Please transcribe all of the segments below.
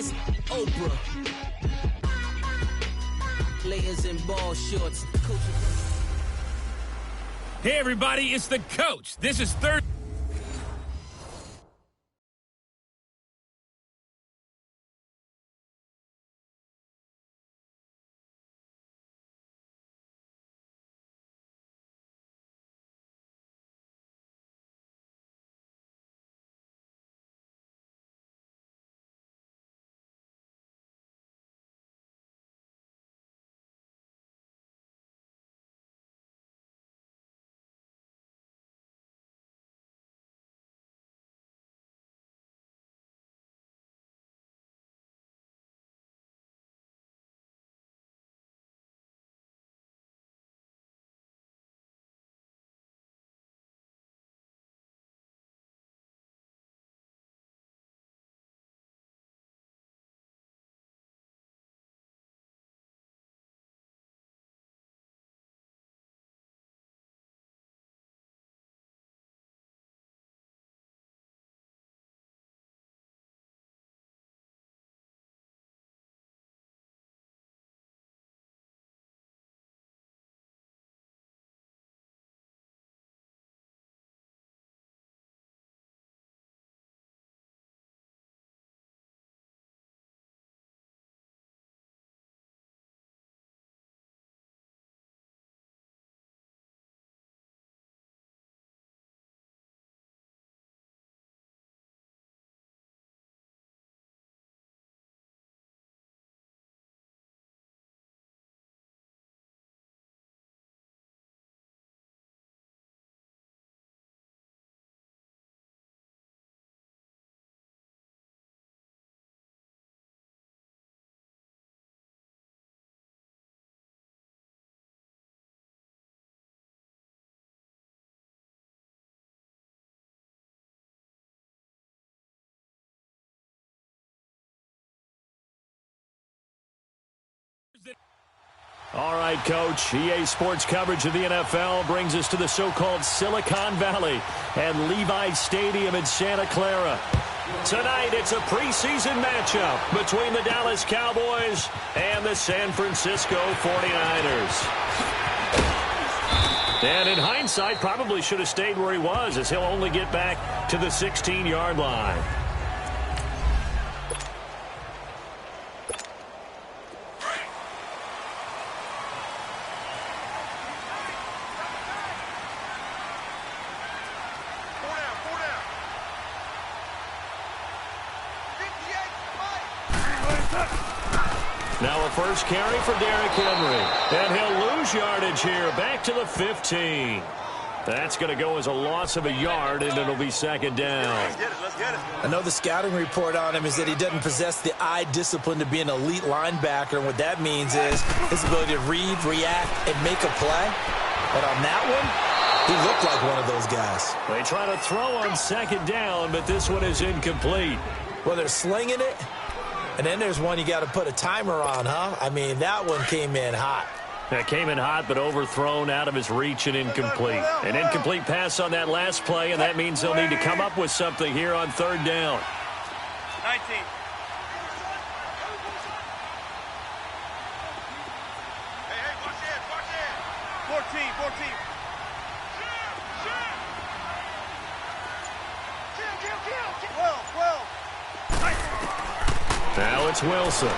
It's Oprah. Players in ball shorts. Hey, everybody, it's the coach. This is third. All right, Coach. EA Sports coverage of the NFL brings us to the so-called Silicon Valley and Levi Stadium in Santa Clara. Tonight, it's a preseason matchup between the Dallas Cowboys and the San Francisco 49ers. And in hindsight, probably should have stayed where he was, as he'll only get back to the 16-yard line. Now a first carry for Derrick Henry. And he'll lose yardage here, back to the 15. That's going to go as a loss of a yard, and it'll be second down. Let's get it. I know the scouting report on him is that he doesn't possess the eye discipline to be an elite linebacker, and what that means is his ability to read, react, and make a play. But on that one, he looked like one of those guys. They try to throw on second down, but this one is incomplete. Well, they're slinging it. And then there's one you got to put a timer on, huh? I mean, that one came in hot. That came in hot, but overthrown, out of his reach, and incomplete. An incomplete pass on that last play, and that means they'll need to come up with something here on third down. 19. Hey, watch it. 14. Now it's Wilson. Oh,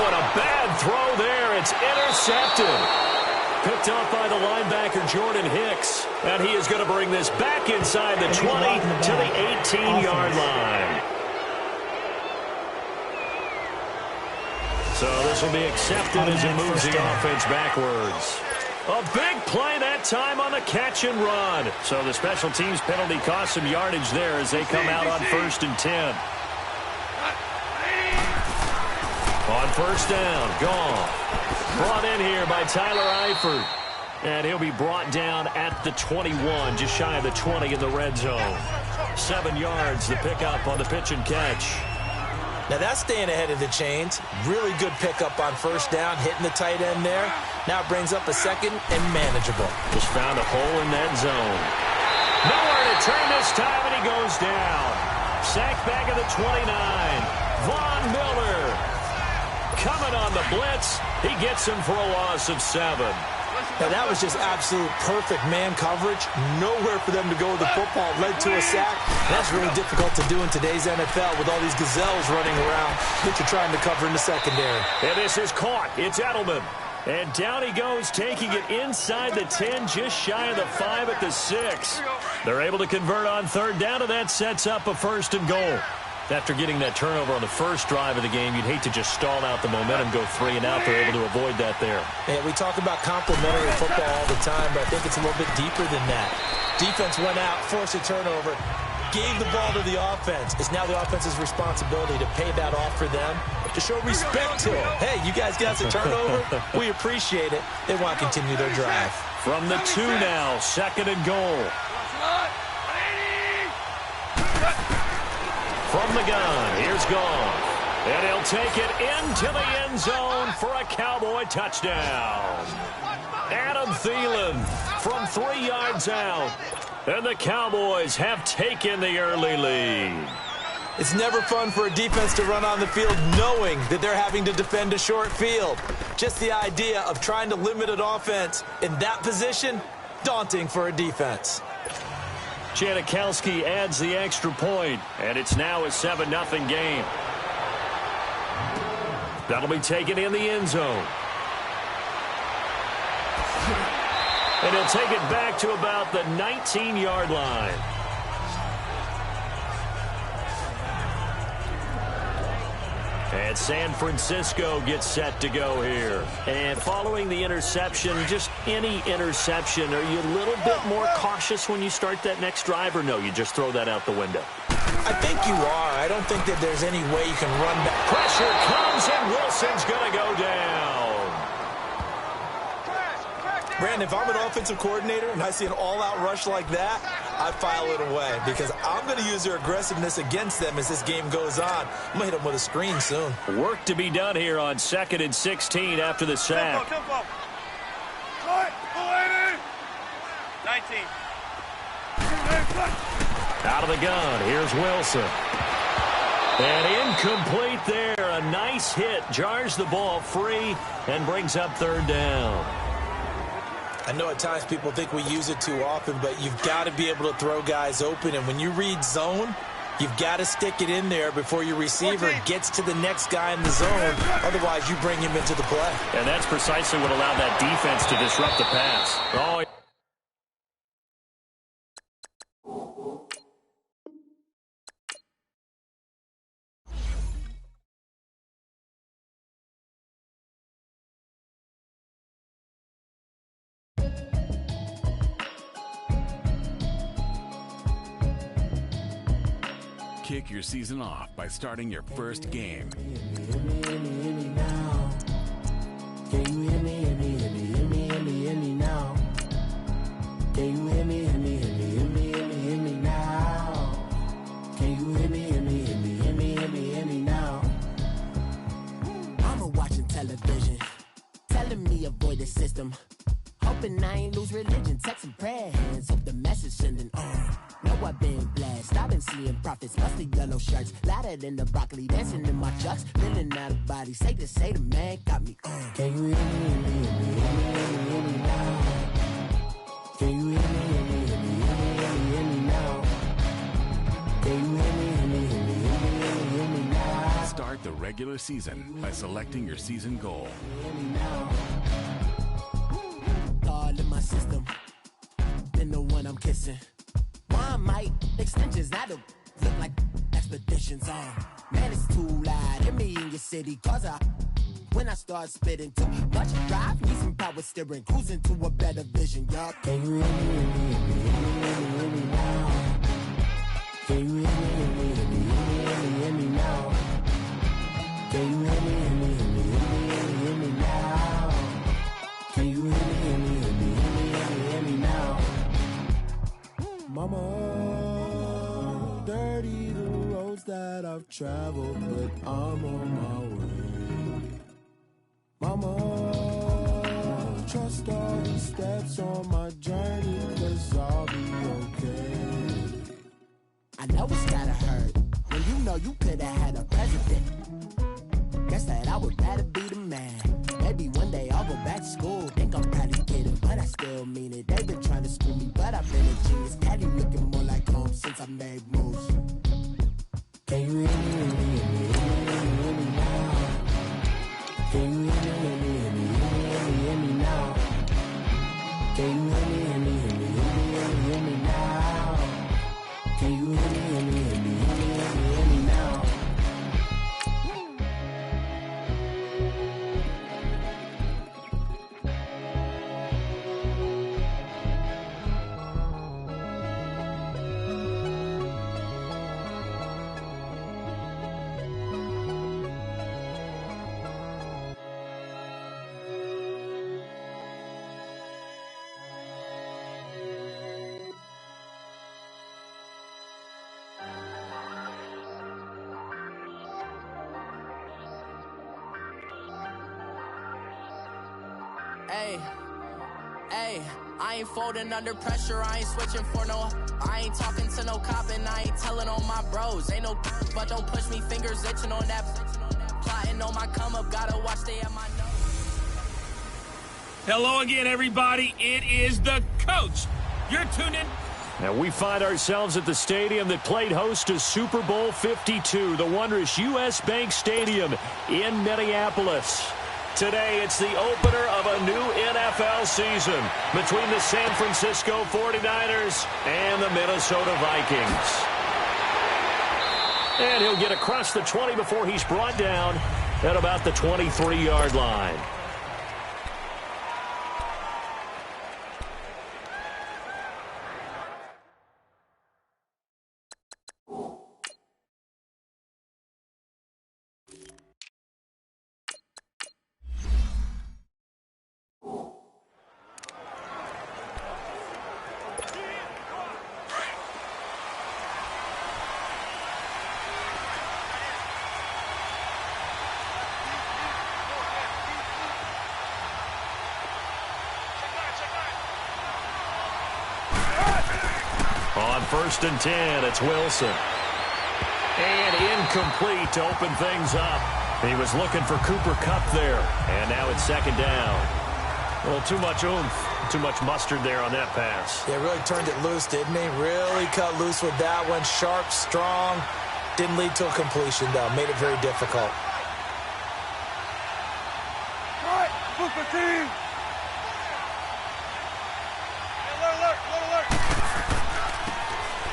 and a bad throw there. It's intercepted. Picked off by the linebacker, Jordan Hicks. And he is going to bring this back inside the 20 to the 18-yard line. So this will be accepted as it moves the offense backwards. A big play that time on the catch and run. So the special teams penalty cost some yardage there as they come out on 1st and 10. On first down, gone. Brought in here by Tyler Eifert. And he'll be brought down at the 21, just shy of the 20 in the red zone. 7 yards, the pickup on the pitch and catch. Now that's staying ahead of the chains. Really good pickup on first down, hitting the tight end there. Now it brings up a second and manageable. Just found a hole in that zone. Nowhere to turn this time, and he goes down. Sacked back at the 29. Von Miller coming on the blitz. He gets him for a loss of 7. Now, that was just absolute perfect man coverage. Nowhere for them to go with the football. Led to a sack. That's really difficult to do in today's NFL with all these gazelles running around that you're trying to cover in the secondary. And this is caught. It's Edelman. And down he goes, taking it inside the 10, just shy of the 5 at the 6. They're able to convert on third down, and that sets up a 1st and goal. After getting that turnover on the first drive of the game, you'd hate to just stall out the momentum, go 3 and out. They're able to avoid that there. Yeah, we talk about complementary football all the time, but I think it's a little bit deeper than that. Defense went out, forced a turnover, gave the ball to the offense. It's now the offense's responsibility to pay that off for them, to show respect to them. Hey, you guys got us a turnover. We appreciate it. They want to continue their drive. From the 2 now, 2nd and goal. From the gun, here's Gone. And he'll take it into the end zone for a Cowboy touchdown. Adam Thielen from 3 yards out. And the Cowboys have taken the early lead. It's never fun for a defense to run on the field knowing that they're having to defend a short field. Just the idea of trying to limit an offense in that position, daunting for a defense. Janikowski adds the extra point, and it's now a 7-0 game. That'll be taken in the end zone. And he'll take it back to about the 19-yard line. And San Francisco gets set to go here. And following the interception, just any interception, are you a little bit more cautious when you start that next drive, or no, you just throw that out the window? I think you are. I don't think that there's any way you can run back. Pressure comes, and Wilson's going to go down. Brandon, if I'm an offensive coordinator and I see an all-out rush like that, I file it away because I'm going to use their aggressiveness against them as this game goes on. I'm going to hit them with a screen soon. Work to be done here on 2nd and 16 after the sack. Tempo. 19. Out of the gun, here's Wilson. And incomplete there. A nice hit, jars the ball free, and brings up 3rd down. I know at times people think we use it too often, but you've got to be able to throw guys open. And when you read zone, you've got to stick it in there before your receiver gets to the next guy in the zone. Otherwise, you bring him into the play. And that's precisely what allowed that defense to disrupt the pass. Oh, Kick your season off by starting your first game. Mama watching television, telling me avoid the system. Hoping I ain't lose religion, texting prayer hands, hope the message sending on. Know I've been blessed, I've been seeing prophets, musty yellow shirts, louder than the broccoli, dancing in my chucks, feeling out of body, say the man got me on. Can you hear me, hear me now? Can you hear me, hear me now? Can you hear me now? Start the regular season by selecting your season goal. All in my system, then the one I'm kissing. Why might extensions not look like expeditions on? Man, it's too loud. Hit me in your city, cause when I start spitting too much drive, need some power steering, cruising to a better vision, y'all. Can you hear me now? Can you hear me now? Can you hear me now? Can you hear me now? Mama, dirty the roads that I've traveled, but I'm on my way. Mama, trust all the steps on my journey, 'cause I'll be okay. I know it's gotta hurt when you know you could've had a president. still mean it. They've been trying to school me, but I've been a genius. Cali looking more like home since I made moves. Can you hear me, hear me, hear me, hear me now? Can you hear me, hear me, hear me, hear me, hear me now? Can you hear me, hear me, hear me, hear me, hear me now? Can you hear me, hear me, hear me, hear me, hear me now? Hey, I ain't folding under pressure, I ain't switching for no. I ain't talking to no cop and I ain't telling on my bros. Ain't no but don't push me, fingers itching on that. Plotting on my come up, gotta watch they at my nose. Hello again, everybody. It is the coach. You're tuned in. Now we find ourselves at the stadium that played host to Super Bowl 52, the wondrous U.S. Bank Stadium in Minneapolis. Today, it's the opener of a new NFL season between the San Francisco 49ers and the Minnesota Vikings. And he'll get across the 20 before he's brought down at about the 23-yard line. On 1st and 10, it's Wilson. And incomplete to open things up. He was looking for Cooper Kupp there. And now it's 2nd down. A little too much oomph, too much mustard there on that pass. Yeah, really turned it loose, didn't he? Really cut loose with that one. Sharp, strong. Didn't lead to a completion, though. Made it very difficult. All right, Booker team.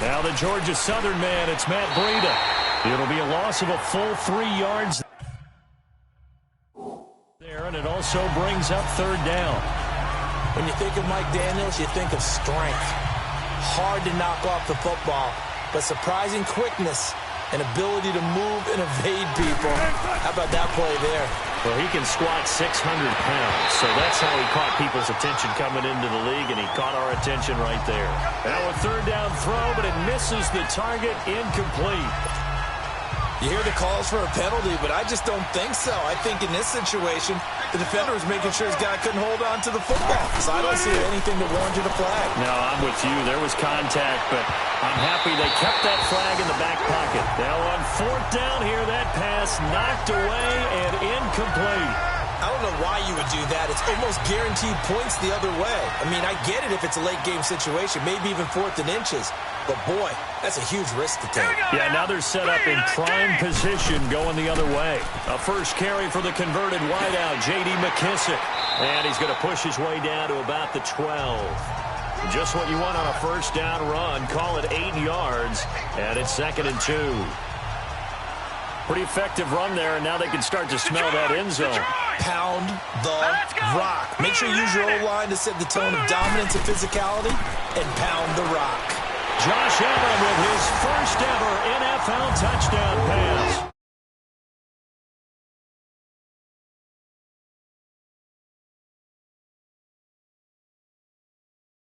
Now the Georgia Southern man, it's Matt Breida. It'll be a loss of a full 3 yards there, and it also brings up 3rd down. When you think of Mike Daniels, you think of strength. Hard to knock off the football, but surprising quickness and ability to move and evade people. How about that play there? Well, he can squat 600 pounds, so that's how he caught people's attention coming into the league, and he caught our attention right there. Now a 3rd down throw, but it misses the target, incomplete. You hear the calls for a penalty, but I just don't think so. I think in this situation, the defender was making sure his guy couldn't hold on to the football. So I don't see anything that warranted a flag. No, I'm with you. There was contact, but I'm happy they kept that flag in the back pocket. Now on 4th down here, that pass knocked away and incomplete. I don't know why you would do that. It's almost guaranteed points the other way. I mean, I get it if it's a late game situation, maybe even 4th and inches. But, boy, that's a huge risk to take. Yeah, now they're set up in prime position going the other way. A first carry for the converted wideout, J.D. McKissick. And he's going to push his way down to about the 12. Just what you want on a 1st down run. Call it 8 yards, and it's 2nd and 2. Pretty effective run there, and now they can start to smell that end zone. Pound the rock. Make sure you use your O-line to set the tone of dominance and physicality, and pound the rock. Josh Allen with his first ever NFL touchdown.